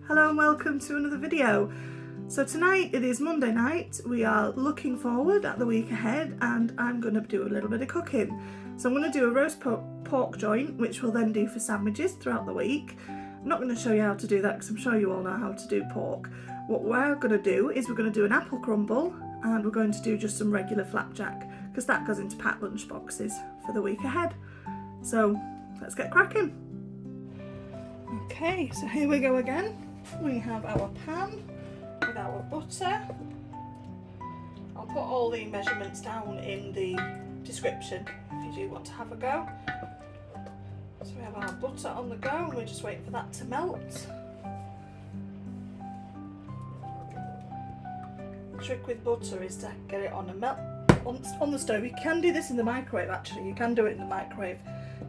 Hello and welcome to another video. So tonight it is Monday night. We are looking forward at the week ahead and I'm going to do a little bit of cooking. So I'm going to do a roast pork joint, which we'll then do for sandwiches throughout the week. I'm not going to show you how to do that because I'm sure you all know how to do pork. What we're going to do is we're going to do an apple crumble and we're going to do just some regular flapjack because that goes into packed lunch boxes for the week ahead. So let's get cracking. Okay, so here we go again. We have our pan with our butter. I'll put all the measurements down in the description if you do want to have a go. So we have our butter on the go and we're just waiting for that to melt. The trick with butter is to get it on the stove. You can do this in the microwave actually, you can do it in the microwave.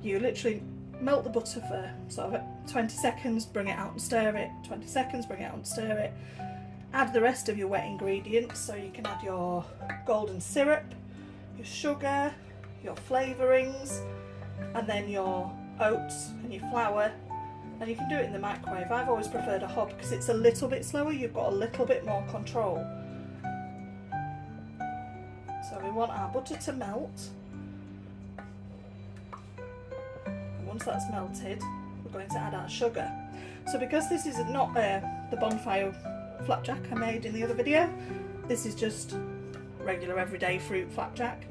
You literally melt the butter for sort of 20 seconds, bring it out and stir it, 20 seconds, bring it out and stir it. Add the rest of your wet ingredients, so you can add your golden syrup, your sugar, your flavourings, and then your oats and your flour, and you can do it in the microwave. I've always preferred a hob because it's a little bit slower, you've got a little bit more control. So we want our butter to melt. Once that's melted, we're going to add our sugar. So because this is not the bonfire flapjack I made in the other video, this is just regular everyday fruit flapjack.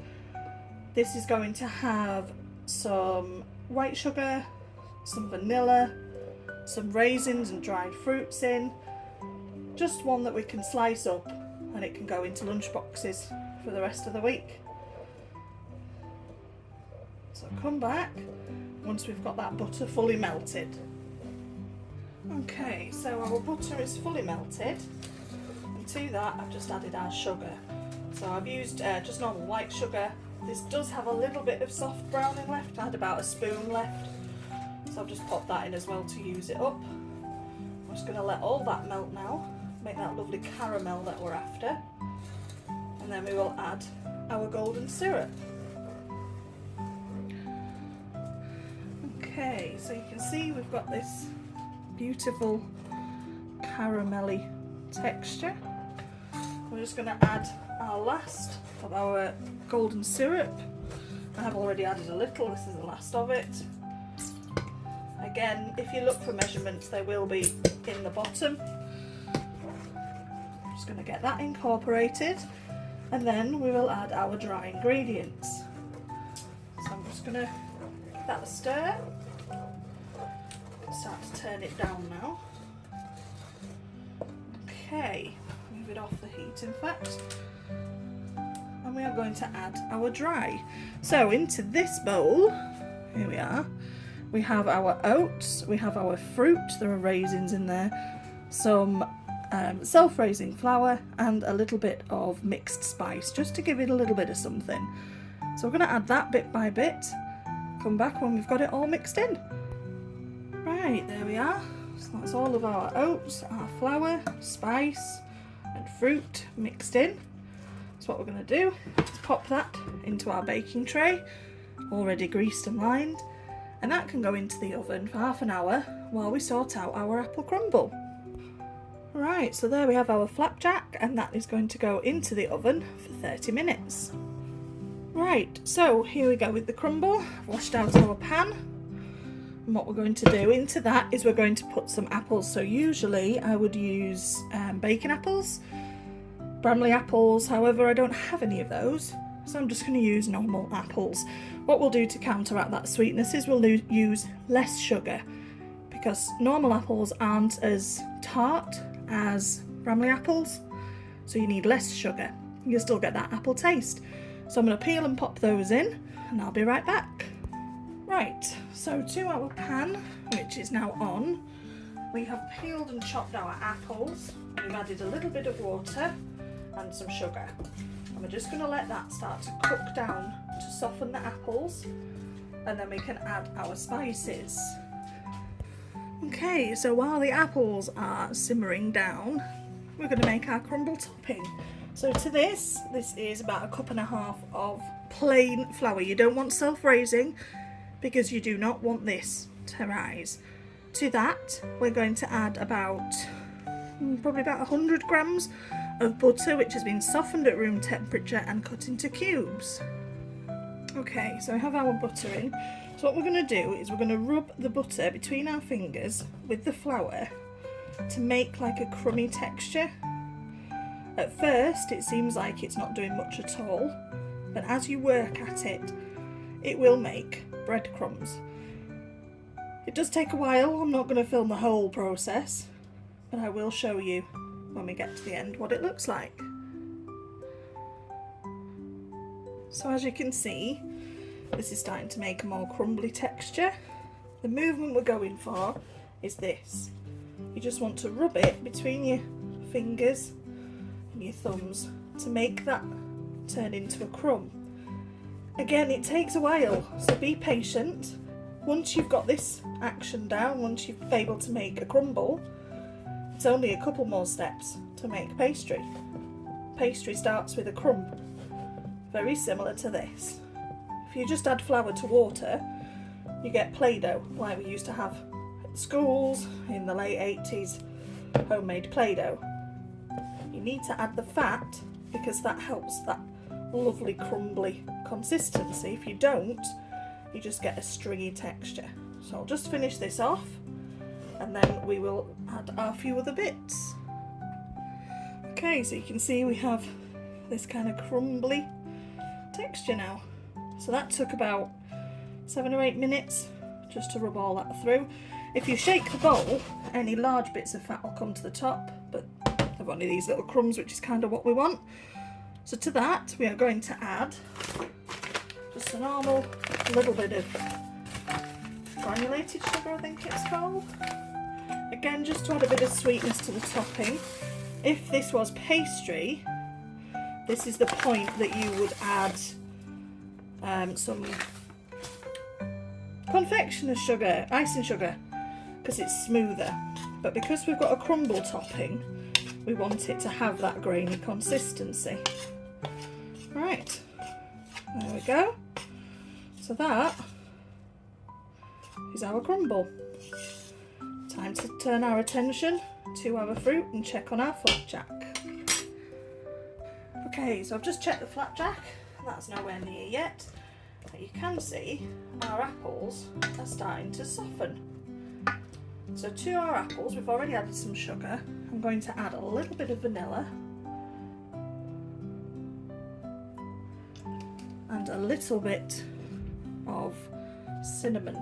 This is going to have some white sugar, some vanilla, some raisins and dried fruits in. Just one that we can slice up and it can go into lunch boxes for the rest of the week. So come back once we've got that butter fully melted. Okay, so our butter is fully melted, and to that I've just added our sugar. So I've used just normal white sugar. This does have a little bit of soft browning left, I had about a spoon left, so I've just popped that in as well to use it up. I'm just going to let all that melt now, make that lovely caramel that we're after, and then we will add our golden syrup. Okay, so you can see we've got this beautiful caramelly texture. We're just going to add our last of our golden syrup. I have already added a little, this is the last of it. Again, if you look for measurements, they will be in the bottom. I'm just going to get that incorporated, and then we will add our dry ingredients. So I'm just going to give that a stir. Start to turn it down now. Okay, move it off the heat in fact. And we are going to add our dry. So into this bowl, here we are, we have our oats, we have our fruit, there are raisins in there, some self-raising flour and a little bit of mixed spice just to give it a little bit of something. So we're going to add that bit by bit, come back when we've got it all mixed in. Right, there we are. So that's all of our oats, our flour, spice and fruit mixed in. So what we're going to do is pop that into our baking tray, already greased and lined, and that can go into the oven for half an hour while we sort out our apple crumble. Right, so there we have our flapjack, and that is going to go into the oven for 30 minutes. Right, so here we go with the crumble. I've washed out our pan. And what we're going to do into that is we're going to put some apples. So usually I would use bacon apples, Bramley apples, however I don't have any of those, so I'm just going to use normal apples. What we'll do to counteract that sweetness is we'll use less sugar, because normal apples aren't as tart as Bramley apples, so you need less sugar. You'll still get that apple taste. So I'm going to peel and pop those in and I'll be right back. Right, so to our pan, which is now on, we have peeled and chopped our apples. We've added a little bit of water and some sugar. And we're just going to let that start to cook down to soften the apples, and then we can add our spices. Okay, so while the apples are simmering down, we're going to make our crumble topping. So to this is about 1.5 cups of plain flour. You don't want self-raising, because you do not want this to rise. To that, we're going to add about probably about 100 grams of butter, which has been softened at room temperature and cut into cubes. Okay, so I have our butter in. So what we're going to do is we're going to rub the butter between our fingers with the flour to make like a crummy texture. At first it seems like it's not doing much at all, but as you work at it, it will make breadcrumbs. It does take a while. I'm not going to film the whole process, but I will show you when we get to the end what it looks like. So as you can see, this is starting to make a more crumbly texture. The movement we're going for is this. You just want to rub it between your fingers and your thumbs to make that turn into a crumb. Again, it takes a while, so be patient. Once you've got this action down, once you're able to make a crumble, it's only a couple more steps to make pastry. Pastry starts with a crumb, very similar to this. If you just add flour to water, you get Play-Doh, like we used to have at schools in the late 80s, homemade Play-Doh. You need to add the fat because that helps that lovely crumbly consistency. If you don't, you just get a stringy texture. So I'll just finish this off and then we will add our few other bits. Okay, so you can see we have this kind of crumbly texture now. So that took about 7 or 8 minutes just to rub all that through. If you shake the bowl, any large bits of fat will come to the top, but I've only these little crumbs, which is kind of what we want. So to that we are going to add just a normal little bit of granulated sugar, I think it's called. Again, just to add a bit of sweetness to the topping. If this was pastry, this is the point that you would add some confectioner's sugar, icing sugar, because it's smoother. But because we've got a crumble topping, we want it to have that grainy consistency. Right, there we go. So that is our crumble. Time to turn our attention to our fruit and check on our flapjack. Okay, so I've just checked the flapjack. That's nowhere near yet. But you can see our apples are starting to soften. So to our apples, we've already added some sugar. I'm going to add a little bit of vanilla and a little bit of cinnamon.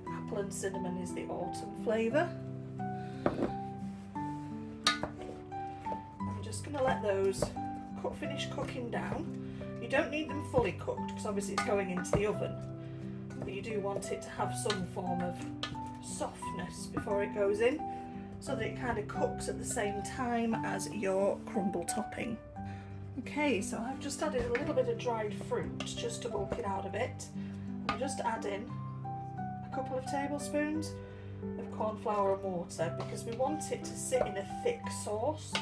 Apple and cinnamon is the autumn flavour. I'm just going to let those finish cooking down. You don't need them fully cooked because obviously it's going into the oven, but you do want it to have some form of softness before it goes in, so that it kind of cooks at the same time as your crumble topping. Okay, so I've just added a little bit of dried fruit just to bulk it out a bit. I'm just adding a couple of tablespoons of corn flour and water because we want it to sit in a thick sauce.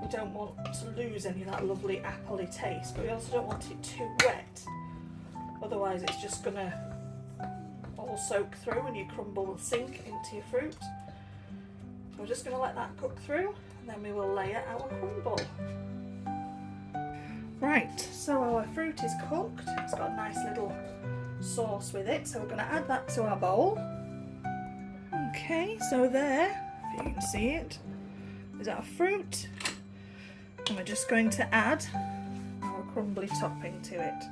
We don't want to lose any of that lovely appley taste, but we also don't want it too wet, otherwise it's just going to all soak through and your crumble will sink into your fruit. So we're just going to let that cook through and then we will layer our crumble. Right, so our fruit is cooked. It's got a nice little sauce with it, so we're going to add that to our bowl. Okay, so there, if you can see it, is our fruit. And we're just going to add our crumbly topping to it.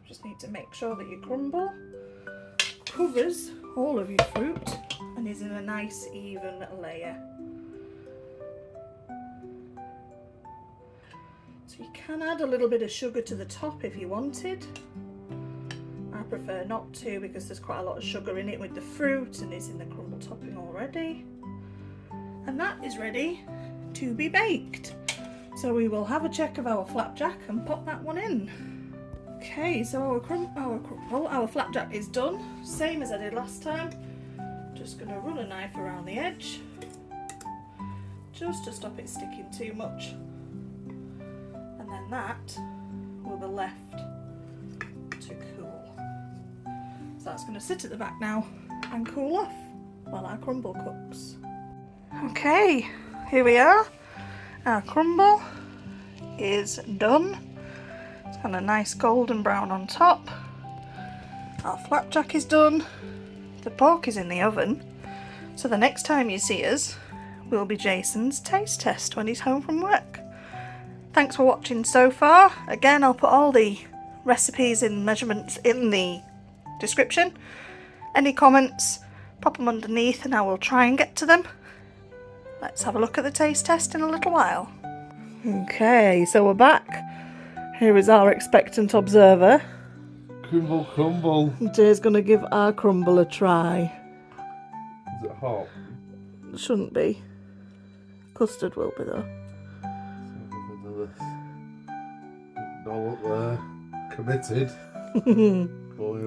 Just need to make sure that your crumble covers all of your fruit and is in a nice even layer. So you can add a little bit of sugar to the top if you wanted. I prefer not to because there's quite a lot of sugar in it with the fruit and is in the crumble topping already. And that is ready to be baked. So we will have a check of our flapjack and pop that one in. Okay, so our flapjack is done, same as I did last time. Just going to run a knife around the edge, just to stop it sticking too much. that will be left to cool. So that's going to sit at the back now and cool off while our crumble cooks. Okay, here we are. Our crumble is done. It's got a nice golden brown on top. Our flapjack is done. The pork is in the oven. So the next time you see us will be Jason's taste test when he's home from work. Thanks for watching so far. Again, I'll put all the recipes and measurements in the description. Any comments, pop them underneath and I will try and get to them. Let's have a look at the taste test in a little while. Okay, so we're back. Here is our expectant observer. Crimblecrumble. Jay's going to give our crumble a try. Is it hot? Shouldn't be. Custard will be though. All up there. Committed. Boy,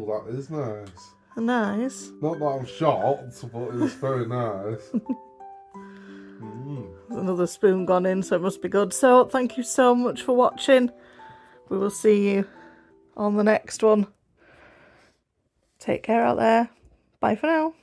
that is nice. Nice. Not that I'm shocked, but it's very nice. There's another spoon gone in, so it must be good. So thank you so much for watching. We will see you on the next one. Take care out there. Bye for now.